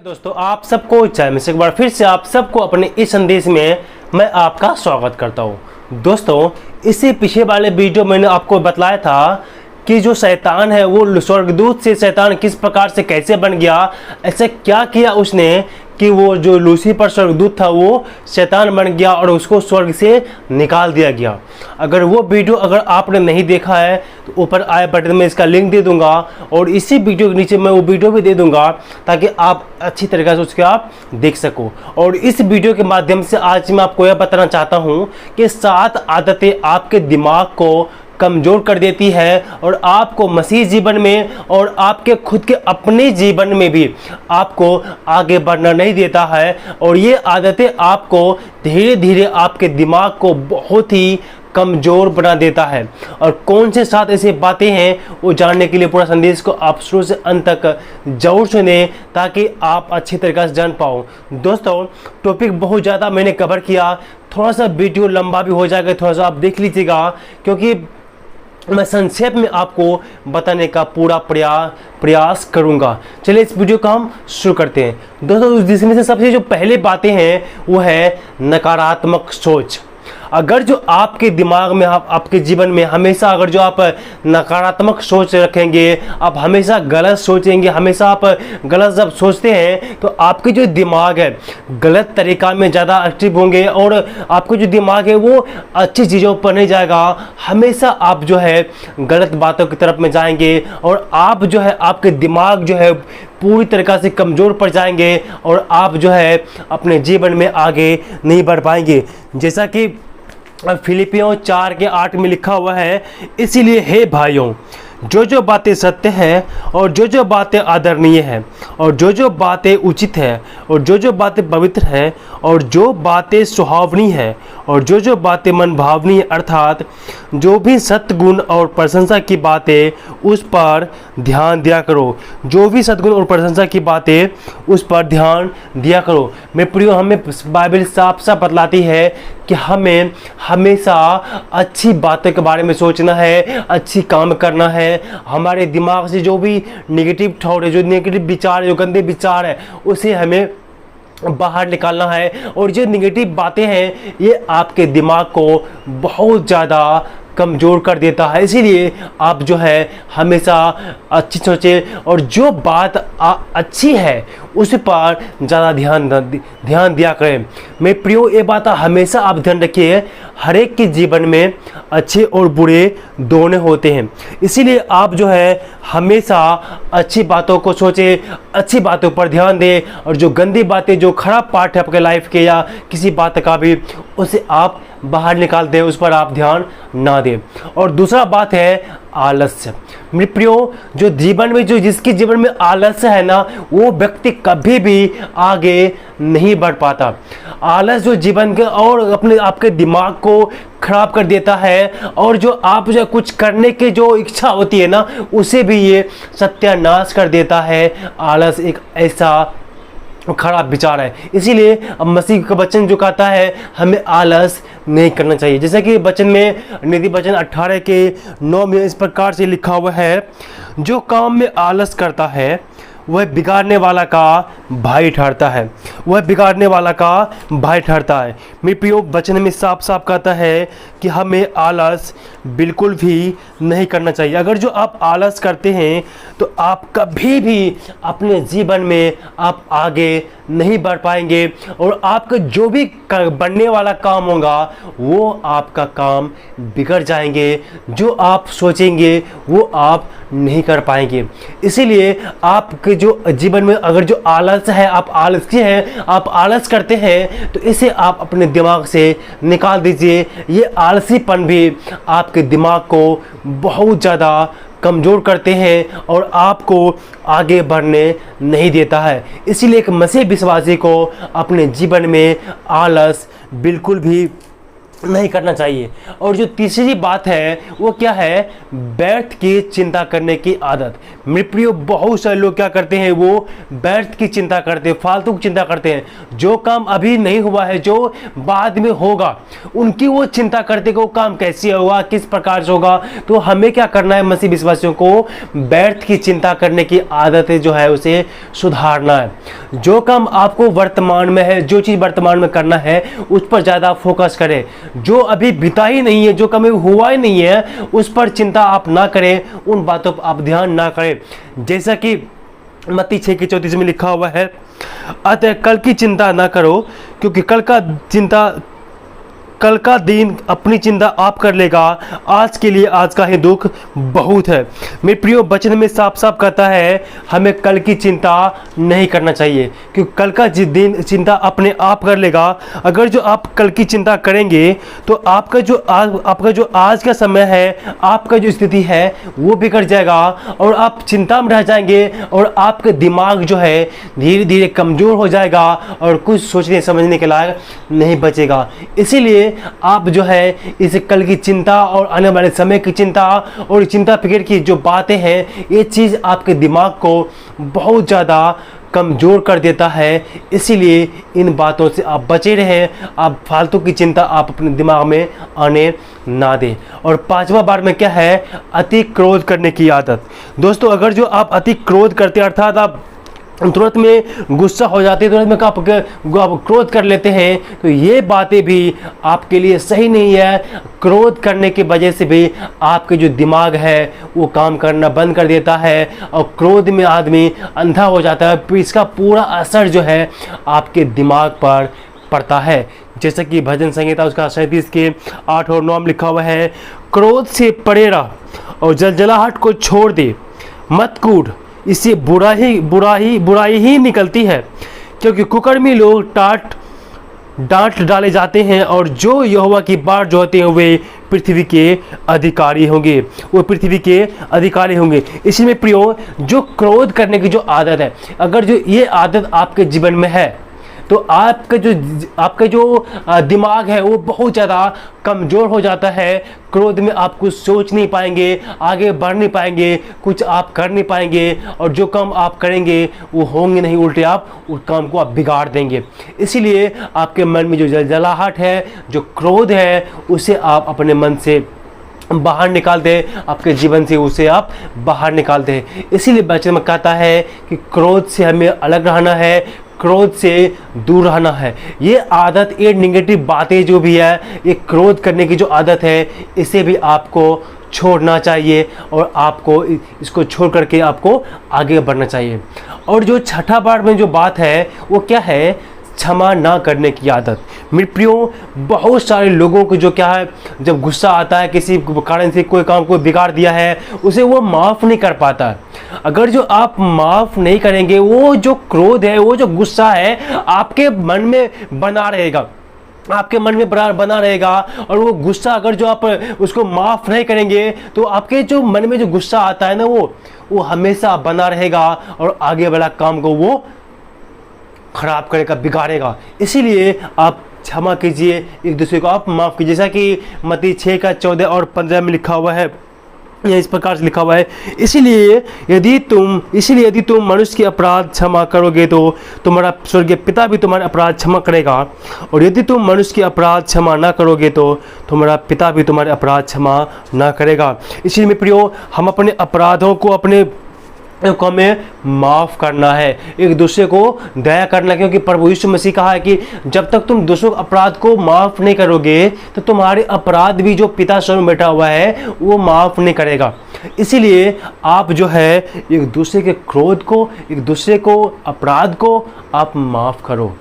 दोस्तों, आप सबको चाहे में से एक बार फिर से आप सबको अपने इस संदेश में मैं आपका स्वागत करता हूं। दोस्तों, इससे पीछे वाले वीडियो मैंने आपको बतलाया था कि जो शैतान है वो स्वर्गदूत से शैतान किस प्रकार से कैसे बन गया, ऐसे क्या किया उसने कि वो जो लूसीफर स्वर्गदूत था वो शैतान बन गया और उसको स्वर्ग से निकाल दिया गया। अगर वो वीडियो अगर आपने नहीं देखा है तो ऊपर आई बटन में इसका लिंक दे दूंगा और इसी वीडियो के नीचे मैं वो वीडियो भी दे दूंगा ताकि आप अच्छी तरीके से उसके आप देख सको। और इस वीडियो के माध्यम से आज मैं आपको यह बताना चाहता हूँ कि 7 आदतें आपके दिमाग को कमज़ोर कर देती है और आपको मसीह जीवन में और आपके खुद के अपने जीवन में भी आपको आगे बढ़ना नहीं देता है। और ये आदतें आपको धीरे धीरे आपके दिमाग को बहुत ही कमज़ोर बना देता है। और कौन से 7 ऐसी बातें हैं वो जानने के लिए पूरा संदेश को आप शुरू से अंत तक जरूर सुने ताकि आप अच्छी तरीके से जान पाओ। दोस्तों, टॉपिक बहुत ज़्यादा मैंने कवर किया, थोड़ा सा वीडियो लंबा भी हो जाएगा, थोड़ा सा आप देख लीजिएगा क्योंकि मैं संक्षेप में आपको बताने का पूरा प्रयास करूंगा। चलिए इस वीडियो को हम शुरू करते हैं। दोस्तों, जिसमें से सबसे जो पहले बातें हैं वो है नकारात्मक सोच। अगर जो आपके दिमाग में आपके जीवन में हमेशा अगर जो आप नकारात्मक सोच रखेंगे, आप हमेशा गलत सोचेंगे, हमेशा आप गलत जब सोचते हैं तो आपके जो दिमाग है गलत तरीका में ज़्यादा एक्टिव होंगे और आपका जो दिमाग है वो अच्छी चीज़ों पर नहीं जाएगा। हमेशा आप जो है गलत बातों की तरफ में जाएंगे और आप जो है आपके दिमाग जो है पूरी तरीक़ा से कमज़ोर पड़ जाएंगे और आप जो है अपने जीवन में आगे नहीं बढ़ पाएंगे। जैसा कि फिलिपियों 4:8 में लिखा हुआ है, इसीलिए हे भाइयों, जो बातें सत्य हैं और जो बातें आदरणीय हैं और जो बातें उचित हैं और जो बातें पवित्र हैं और जो बातें सुहावनी हैं और जो बातें मनभावनी हैं, अर्थात जो भी सत्गुण और प्रशंसा की बातें उस पर ध्यान दिया करो। जो भी सद्गुण और प्रशंसा की बातें उस पर ध्यान दिया करो। मेरे प्रियो, हमें बाइबल साफ साफ बतलाती है कि हमें हमेशा अच्छी बातों के बारे में सोचना है, अच्छी काम करना है। हमारे दिमाग से जो भी नेगेटिव थॉट है, जो नेगेटिव विचार है, जो गंदे विचार है, उसे हमें बाहर निकालना है। और जो नेगेटिव बातें हैं ये आपके दिमाग को बहुत ज़्यादा कमज़ोर कर देता है। इसीलिए आप जो है हमेशा अच्छी सोचें और जो बात अच्छी है उस पर ज़्यादा ध्यान दिया करें। मेरे प्रियो, ये बात हमेशा आप ध्यान रखिए, हर एक के जीवन में अच्छे और बुरे दोनों होते हैं। इसीलिए आप जो है हमेशा अच्छी बातों को सोचें, अच्छी बातों पर ध्यान दें और जो गंदी बातें, जो खराब पार्ट है आपके लाइफ के या किसी बात का भी, उसे आप बाहर निकाल दें, उस पर आप ध्यान ना दें। और दूसरा बात है आलस्य। मेरे प्रियो, जो जीवन में जिसके जीवन में आलस्य है ना, वो व्यक्ति कभी भी आगे नहीं बढ़ पाता। आलस जो जीवन के और अपने आपके दिमाग को खराब कर देता है और जो आप जो कुछ करने की जो इच्छा होती है ना, उसे भी ये सत्यानाश कर देता है। आलस एक ऐसा खराब विचार है। इसीलिए अब मसीह का वचन जो कहता है हमें आलस नहीं करना चाहिए। जैसे कि वचन में नीति वचन 18:9 में इस प्रकार से लिखा हुआ है, जो काम में आलस करता है वह बिगाड़ने वाला का भाई ठहरता है, वह बिगाड़ने वाला का भाई ठहरता है। मेरे प्रियो, वचन में साफ साफ कहता है कि हमें आलस बिल्कुल भी नहीं करना चाहिए। अगर जो आप आलस करते हैं तो आप कभी भी अपने जीवन में आप आगे नहीं बढ़ पाएंगे और आपका जो भी बनने वाला काम होगा वो आपका काम बिगड़ जाएंगे। जो आप सोचेंगे वो आप नहीं कर पाएंगे। इसीलिए आपके जो जीवन में अगर जो आलस है, आप आलसी हैं, आप आलस करते हैं, तो इसे आप अपने दिमाग से निकाल दीजिए। ये आलसीपन भी आपके दिमाग को बहुत ज़्यादा कमज़ोर करते हैं और आपको आगे बढ़ने नहीं देता है। इसीलिए एक मसीह विश्वासी को अपने जीवन में आलस बिल्कुल भी नहीं करना चाहिए। और जो तीसरी बात है वो क्या है, व्यर्थ की चिंता करने की आदत। मेरे प्रियो, बहुत सारे लोग क्या करते हैं, वो व्यर्थ की चिंता करते हैं, फालतू की चिंता करते हैं। जो काम अभी नहीं हुआ है, जो बाद में होगा, उनकी वो चिंता करते कि वो काम कैसे होगा, किस प्रकार से होगा। तो हमें क्या करना है, मसीह विश्वासियों को व्यर्थ की चिंता करने की आदत जो है उसे सुधारना है। जो काम आपको वर्तमान में है, जो चीज़ वर्तमान में करना है, उस पर ज़्यादा फोकस करें। जो अभी बीता ही नहीं है, जो कभी हुआ ही नहीं है, उस पर चिंता आप ना करें, उन बातों पर आप ध्यान ना करें। जैसा कि मत्ती 6:34 में लिखा हुआ है, अतः कल की चिंता ना करो, क्योंकि कल का दिन अपनी चिंता आप कर लेगा। आज के लिए आज का ही दुख बहुत है। मेरे प्रियो, वचन में साफ साफ कहता है हमें कल की चिंता नहीं करना चाहिए, क्योंकि कल का दिन चिंता अपने आप कर लेगा। अगर जो आप कल की चिंता करेंगे तो आपका जो आज का समय है, आपका जो स्थिति है वो बिगड़ जाएगा और आप चिंता में रह जाएंगे और आपका दिमाग जो है धीरे धीरे कमज़ोर हो जाएगा और कुछ सोचने समझने के लायक नहीं बचेगा। इसीलिए आप जो है इस कल की चिंता और आने वाले समय की चिंता और चिंता फिक्र की जो बातें हैं, ये चीज़ आपके दिमाग को बहुत ज़्यादा कमज़ोर कर देता है। इसीलिए इन बातों से आप बचे रहें। आप फालतू की चिंता आप अपने दिमाग में आने ना दें। और पांचवा बार में क्या है, अति क्रोध करने की आदत। दोस्तों, अगर जो आप अति क्रोध करते हैं, अर्थात आप तुरंत में गुस्सा हो जाते हैं, तुरंत में आप क्रोध कर लेते हैं, तो ये बातें भी आपके लिए सही नहीं है। क्रोध करने की वजह से भी आपके जो दिमाग है वो काम करना बंद कर देता है और क्रोध में आदमी अंधा हो जाता है। फिर इसका पूरा असर जो है आपके दिमाग पर पड़ता है। जैसे कि भजन संहिता उसका 37 के 8 और 9 में लिखा हुआ है, क्रोध से परे रह और जलजलाहट को छोड़ दे, मत कूद, इससे बुराई ही निकलती है। क्योंकि कुकर्मी लोग डांट डाले जाते हैं और जो यहोवा की बाट जो होते हैं वे पृथ्वी के अधिकारी होंगे। इसी में प्रियो, जो क्रोध करने की जो आदत है, अगर जो ये आदत आपके जीवन में है तो आपका जो दिमाग है वो बहुत ज़्यादा कमज़ोर हो जाता है। क्रोध में आप कुछ सोच नहीं पाएंगे, आगे बढ़ नहीं पाएंगे, कुछ आप कर नहीं पाएंगे और जो काम आप करेंगे वो होंगे नहीं, उल्टे आप उस काम को आप बिगाड़ देंगे। इसीलिए आपके मन में जो जलजलाहट है, जो क्रोध है, उसे आप अपने मन से बाहर निकाल दे, आपके जीवन से उसे आप बाहर निकाल दे। इसीलिए वचन में कहता है कि क्रोध से हमें अलग रहना है, क्रोध से दूर रहना है। ये आदत, ये निगेटिव बातें जो भी है, ये क्रोध करने की जो आदत है, इसे भी आपको छोड़ना चाहिए और आपको इसको छोड़ करके आपको आगे बढ़ना चाहिए। और जो छठा बार में जो बात है वो क्या है, क्षमा ना करने की आदत। मेरे प्रियो, बहुत सारे लोगों को जो क्या है, जब गुस्सा आता है, किसी कारण से कोई काम को बिगाड़ दिया है, उसे वो माफ़ नहीं कर पाता। अगर जो आप माफ़ नहीं करेंगे, वो जो क्रोध है, वो जो गुस्सा है आपके मन में बना रहेगा, और वो गुस्सा अगर जो आप उसको माफ़ नहीं करेंगे तो आपके जो मन में जो गुस्सा आता है ना, वो हमेशा बना रहेगा और आगे वाला काम को वो खराब करेगा, बिगाड़ेगा। इसीलिए आप क्षमा कीजिए, एक दूसरे को आप माफ़ कीजिए। जैसा कि मत्ती 6:14 और 15 में लिखा हुआ है, यह इस प्रकार से लिखा हुआ है, इसीलिए यदि तुम मनुष्य के अपराध क्षमा करोगे तो तुम्हारा स्वर्गीय पिता भी तुम्हारे अपराध क्षमा करेगा, और यदि तुम मनुष्य के अपराध क्षमा ना करोगे तो तुम्हारा पिता भी तुम्हारे अपराध क्षमा ना करेगा। इसलिए मेरे प्रियो, हम अपने अपराधों को हमें माफ़ करना है, एक दूसरे को दया करना, क्योंकि प्रभु यीशु मसीह कहा है कि जब तक तुम दूसरों अपराध को माफ़ नहीं करोगे तो तुम्हारे अपराध भी जो पिता स्वर्ग में बैठा हुआ है वो माफ़ नहीं करेगा। इसीलिए आप जो है एक दूसरे के क्रोध को, एक दूसरे को अपराध को आप माफ़ करो,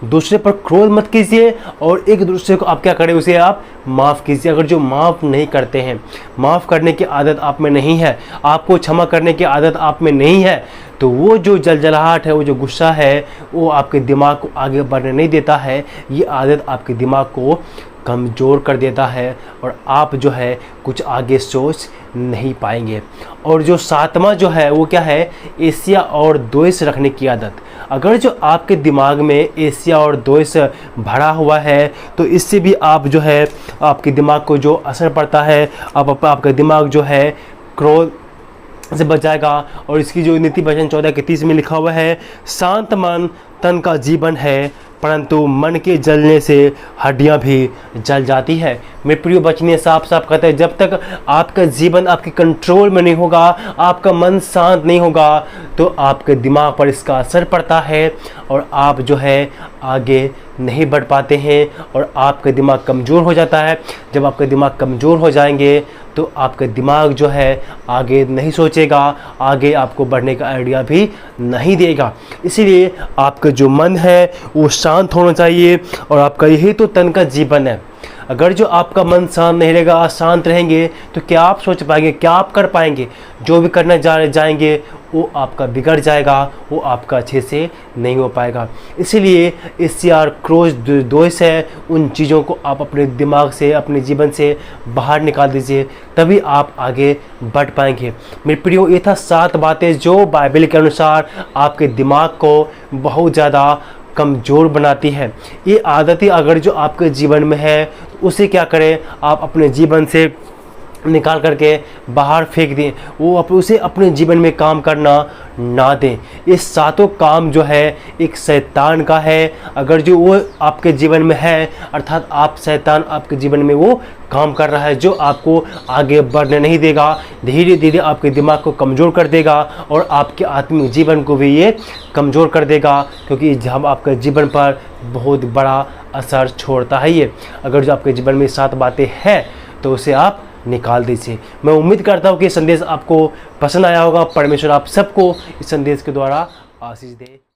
दूसरे पर क्रोध मत कीजिए और एक दूसरे को आप क्या करें, उसे आप माफ़ कीजिए। अगर जो माफ़ नहीं करते हैं, माफ़ करने की आदत आप में नहीं है, आपको क्षमा करने की आदत आप में नहीं है, तो वो जो जलजलाहट है, वो जो गुस्सा है, वो आपके दिमाग को आगे बढ़ने नहीं देता है। ये आदत आपके दिमाग को कमज़ोर कर देता है और आप जो है कुछ आगे सोच नहीं पाएंगे। और जो सातवां जो है वो क्या है, ईर्ष्या और द्वेष रखने की आदत। अगर जो आपके दिमाग में ईर्ष्या और द्वेष भरा हुआ है तो इससे भी आप जो है आपके दिमाग को जो असर पड़ता है, आपका दिमाग जो है क्रोध से बच जाएगा। और इसकी जो नीति वचन 14:30 में लिखा हुआ है, शांत मन तन का जीवन है, परंतु मन के जलने से हड्डियां भी जल जाती है। मेरे प्रिय बचने साफ साफ कहते हैं, जब तक आपका जीवन आपके कंट्रोल में नहीं होगा, आपका मन शांत नहीं होगा, तो आपके दिमाग पर इसका असर पड़ता है और आप जो है आगे नहीं बढ़ पाते हैं और आपका दिमाग कमज़ोर हो जाता है। जब आपका दिमाग कमज़ोर हो जाएंगे तो आपका दिमाग जो है आगे नहीं सोचेगा, आगे आपको बढ़ने का आइडिया भी नहीं देगा। इसीलिए आपका जो मन है वो शांत होना चाहिए और आपका यही तो तन का जीवन है। अगर जो आपका मन शांत नहीं रहेगा, अशांत रहेंगे, तो क्या आप सोच पाएंगे, क्या आप कर पाएंगे? जो भी करना जाएंगे वो आपका बिगड़ जाएगा, वो आपका अच्छे से नहीं हो पाएगा। इसीलिए ईर्ष्या, क्रोध, द्वेष है, उन चीज़ों को आप अपने दिमाग से, अपने जीवन से बाहर निकाल दीजिए, तभी आप आगे बढ़ पाएंगे। मेरे प्रियो, ये था 7 बातें जो बाइबल के अनुसार आपके दिमाग को बहुत ज़्यादा कमज़ोर बनाती है। ये आदतें अगर जो आपके जीवन में है तो उसे क्या करें, आप अपने जीवन से निकाल करके बाहर फेंक दें, वो उसे अपने जीवन में काम करना ना दें। ये 7 काम जो है एक शैतान का है। अगर जो वो आपके जीवन में है, अर्थात आप शैतान आपके जीवन में वो काम कर रहा है जो आपको आगे बढ़ने नहीं देगा, धीरे धीरे आपके दिमाग को कमज़ोर कर देगा और आपके आत्मिक जीवन को भी ये कमज़ोर कर देगा, क्योंकि हम आपके जीवन पर बहुत बड़ा असर छोड़ता है ये। अगर जो आपके जीवन में 7 बातें हैं तो उसे आप निकाल दीजिए। मैं उम्मीद करता हूँ कि ये संदेश आपको पसंद आया होगा। परमेश्वर आप सबको इस संदेश के द्वारा आशीष दे।